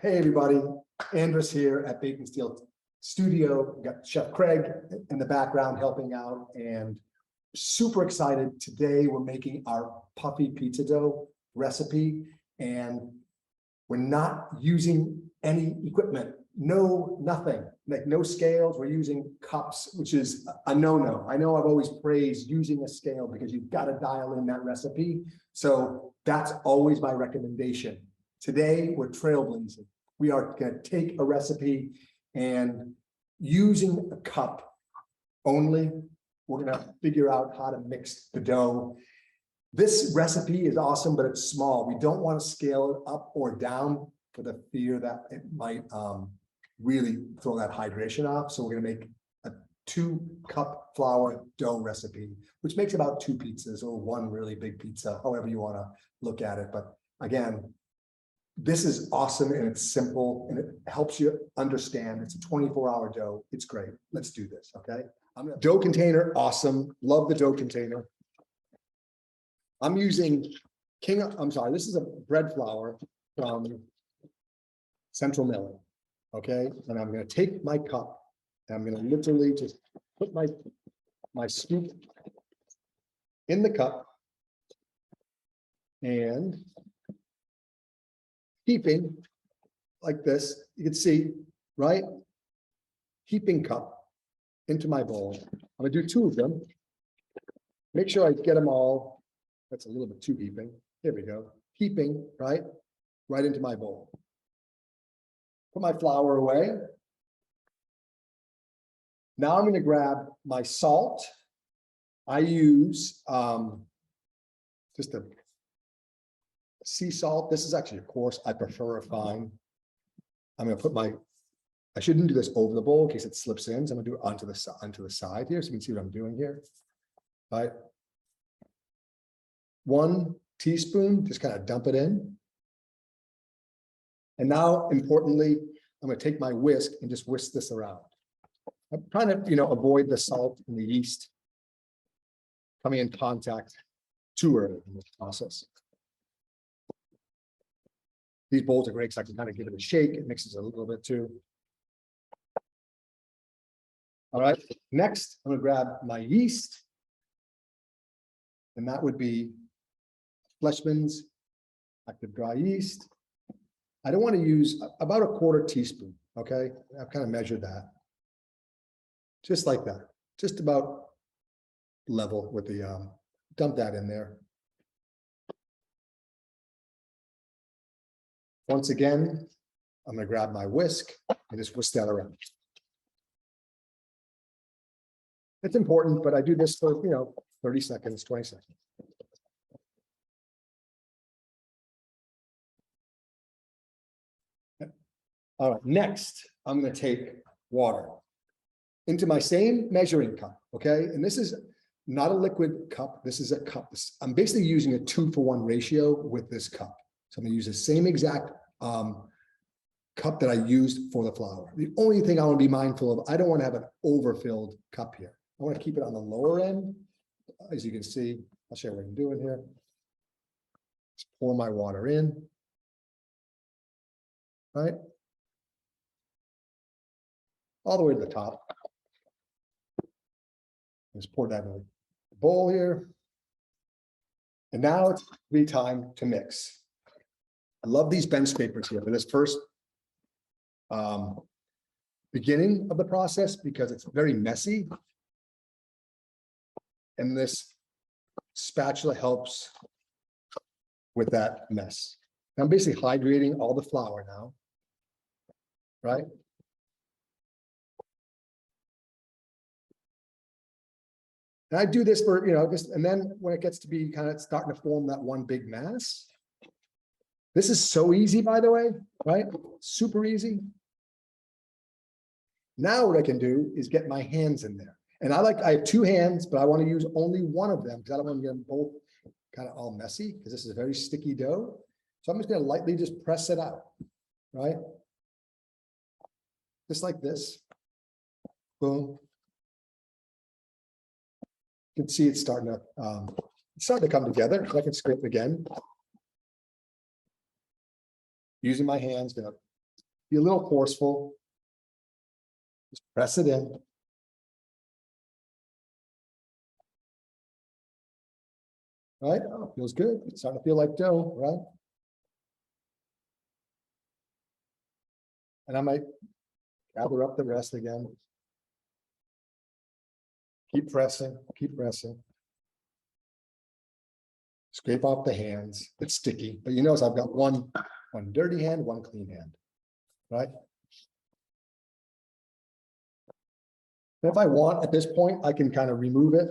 Hey everybody, Andres here at Bacon Steel Studio. We've got Chef Craig in the background helping out, and super excited. Today we're making our Puffy Pizza Dough recipe, and we're not using any equipment, nothing, like no scales. We're using cups, which is a no-no. I know I've always praised using a scale because you've got to dial in that recipe. So that's always my recommendation. Today, we're trailblazing. We are going to take a recipe and using a cup only, we're going to figure out how to mix the dough. This recipe is awesome, but it's small. We don't want to scale it up or down for the fear that it might really throw that hydration off. So we're going to make a 2-cup flour dough recipe, which makes about 2 pizzas or 1 really big pizza, however you want to look at it. But again, this is awesome and it's simple and it helps you understand. It's a 24-hour dough. It's great. Let's do this, okay? Dough container, awesome. Love the dough container. I'm using this is a bread flour from Central Milling, okay? And I'm going to take my cup and I'm going to literally just put my scoop in the cup and heaping like this, you can see, right? Heaping cup into my bowl. I'm gonna do 2 of them. Make sure I get them all. That's a little bit too heaping. Here we go. Heaping, right? Right into my bowl. Put my flour away. Now I'm gonna grab my salt. I use just a sea salt. This is actually a coarse. I prefer a fine. I'm going to put I shouldn't do this over the bowl in case it slips in. So I'm going to do it onto the side here so you can see what I'm doing here. All right. 1 teaspoon, just kind of dump it in. And now, importantly, I'm going to take my whisk and just whisk this around. I'm trying to, avoid the salt and the yeast coming in contact too early in this process. These bowls are great because I can kind of give it a shake. It mixes a little bit too. All right, next I'm going to grab my yeast. And that would be Fleshman's active dry yeast. I don't want to use about a 1/4 teaspoon. Okay, I've kind of measured that. Just like that. Just about level with the, dump that in there. Once again, I'm going to grab my whisk and just whisk that around. It's important, but I do this for, 30 seconds, 20 seconds. All right, next, I'm going to take water into my same measuring cup, okay? And this is not a liquid cup. This is a cup. I'm basically using a 2-for-1 ratio with this cup. So I'm going to use the same exact cup that I used for the flour. The only thing I want to be mindful of, I don't want to have an overfilled cup here. I want to keep it on the lower end. As you can see, I'll show you what I'm doing here. Just pour my water in. Right? All the way to the top. Just pour that in the bowl here. And now it's time to mix. I love these bench scrapers here for this first beginning of the process because it's very messy. And this spatula helps with that mess. I'm basically hydrating all the flour now, right? And I do this for, and then when it gets to be kind of starting to form that one big mass. This is so easy, by the way, right? Super easy. Now what I can do is get my hands in there. And I have 2 hands, but I want to use only one of them because I don't want to get them both kind of all messy because this is a very sticky dough. So I'm just going to lightly just press it out, right? Just like this. Boom. You can see it's starting to come together. I can scrape again. Using my hands, gonna be a little forceful. Just press it in. Right? Oh, feels good. It's starting to feel like dough, right? And I might gather up the rest again. Keep pressing, keep pressing. Scrape off the hands. It's sticky, but you notice I've got one dirty hand, one clean hand, right? And if I want, at this point, I can kind of remove it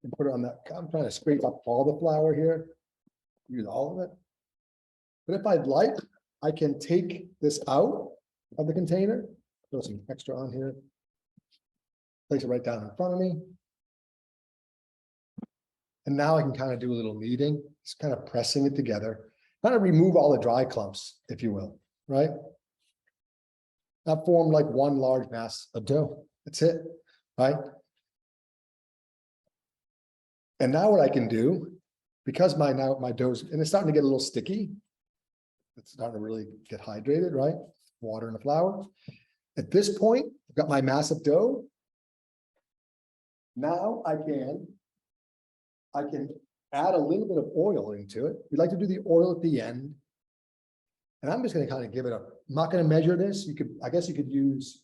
and put it on that. I'm trying to scrape up all the flour here, use all of it. But if I'd like, I can take this out of the container, throw some extra on here, place it right down in front of me. And now I can kind of do a little kneading, just kind of pressing it together, kind of remove all the dry clumps, if you will, right? That formed like one large mass of dough. That's it, right? And now what I can do, because my dough's, and it's starting to get a little sticky, it's starting to really get hydrated, right? Water and the flour. At this point, I've got my mass of dough. Now I can add a little bit of oil into it. We like to do the oil at the end. And I'm just going to kind of give it a, I'm not going to measure this. I guess you could use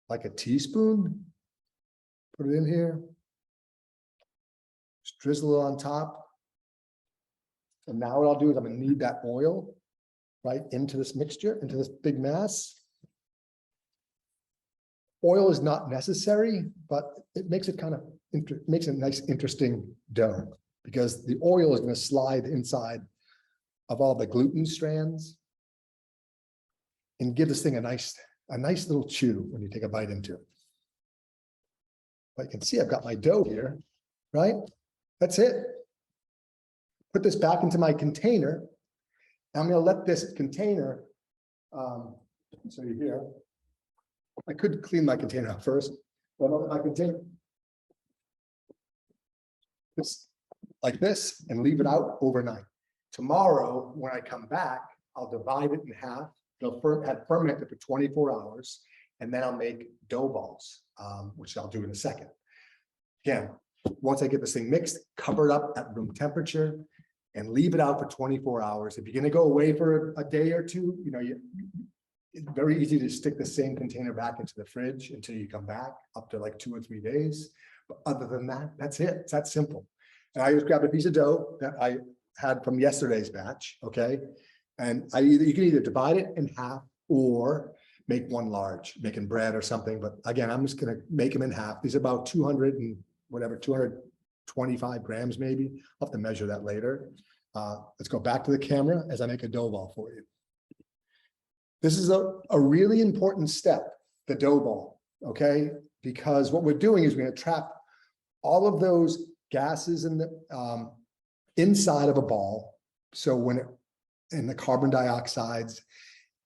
like a teaspoon, put it in here, just drizzle it on top. And now what I'll do is I'm going to knead that oil right into this mixture, into this big mass. Oil is not necessary, but it makes it kind of, makes a nice, interesting dough because the oil is going to slide inside of all the gluten strands and give this thing a nice little chew when you take a bite into it. But you can see I've got my dough here, right? That's it. Put this back into my container. I'm going to let this container, so you're here. I could clean my container out first, but I'll let my container just like this and leave it out overnight. Tomorrow, when I come back, I'll divide it in half. They'll have fermented for 24 hours, and then I'll make dough balls, which I'll do in a second. Again, once I get this thing mixed, cover it up at room temperature and leave it out for 24 hours. If you're going to go away for a day or two, you know, it's very easy to stick the same container back into the fridge until you come back, up to like 2 or 3 days. But other than that, that's it. It's that simple. And I just grabbed a piece of dough that I had from yesterday's batch, okay? And you can either divide it in half or make one large, making bread or something. But again, I'm just gonna make them in half. These are about 200 and whatever, 225 grams maybe. I'll have to measure that later. Let's go back to the camera as I make a dough ball for you. This is a really important step, the dough ball, okay? Because what we're doing is we're gonna trap all of those gases in the inside of a ball. So and the carbon dioxides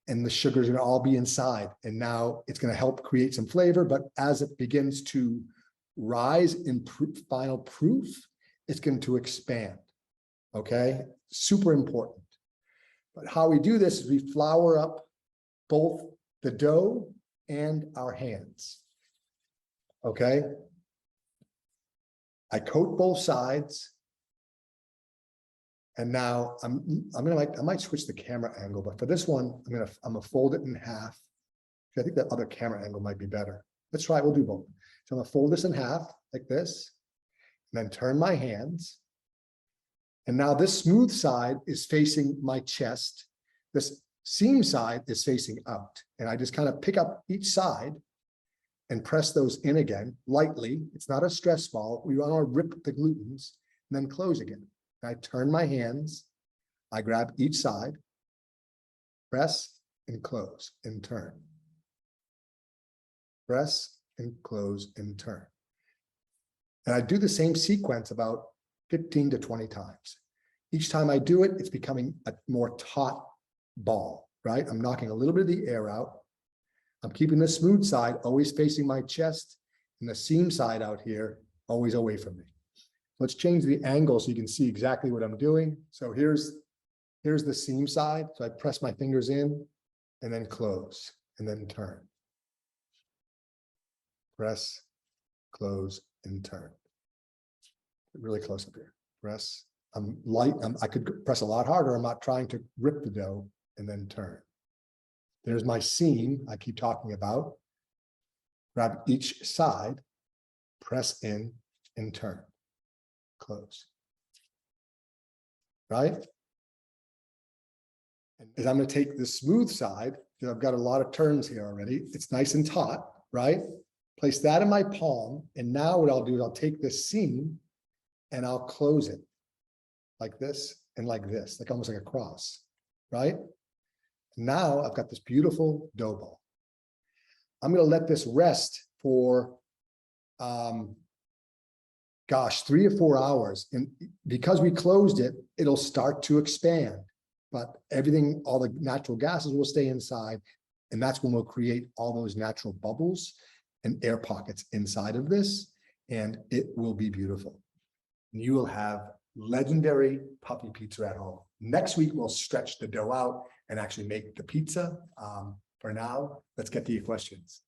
and the sugars are gonna all be inside. And now it's gonna help create some flavor, but as it begins to rise in final proof, it's going to expand, okay? Super important. But how we do this is we flour up both the dough and our hands, okay? I coat both sides. And now I might switch the camera angle, but for this one, I'm gonna fold it in half. I think the other camera angle might be better. Let's try it, we'll do both. So I'm gonna fold this in half like this, and then turn my hands. And now this smooth side is facing my chest. This seam side is facing out. And I just kind of pick up each side and press those in again lightly. It's not a stress ball. We want to rip the glutens and then close again. I turn my hands, I grab each side, press and close and turn. Press and close and turn. And I do the same sequence about 15 to 20 times. Each time I do it, it's becoming a more taut ball, right? I'm knocking a little bit of the air out. I'm keeping the smooth side always facing my chest and the seam side out here always away from me. Let's change the angle so you can see exactly what I'm doing. So here's the seam side. So I press my fingers in and then close, and then turn. Press, close, and turn. Really close up here. Press. I'm light. I could press a lot harder. I'm not trying to rip the dough, and then turn. There's my seam I keep talking about. Grab each side, press in, and turn. Close. Right? And I'm going to take the smooth side, because I've got a lot of turns here already. It's nice and taut, right? Place that in my palm, and now what I'll do is I'll take this seam and I'll close it like this and like this, like almost like a cross, right? Now I've got this beautiful dough ball. I'm going to let this rest for, 3 or 4 hours. And because we closed it, it'll start to expand. But everything, all the natural gases will stay inside. And that's when we'll create all those natural bubbles and air pockets inside of this. And it will be beautiful. And you will have legendary puffy pizza at home. Next week, we'll stretch the dough out and actually make the pizza. For now, let's get to your questions.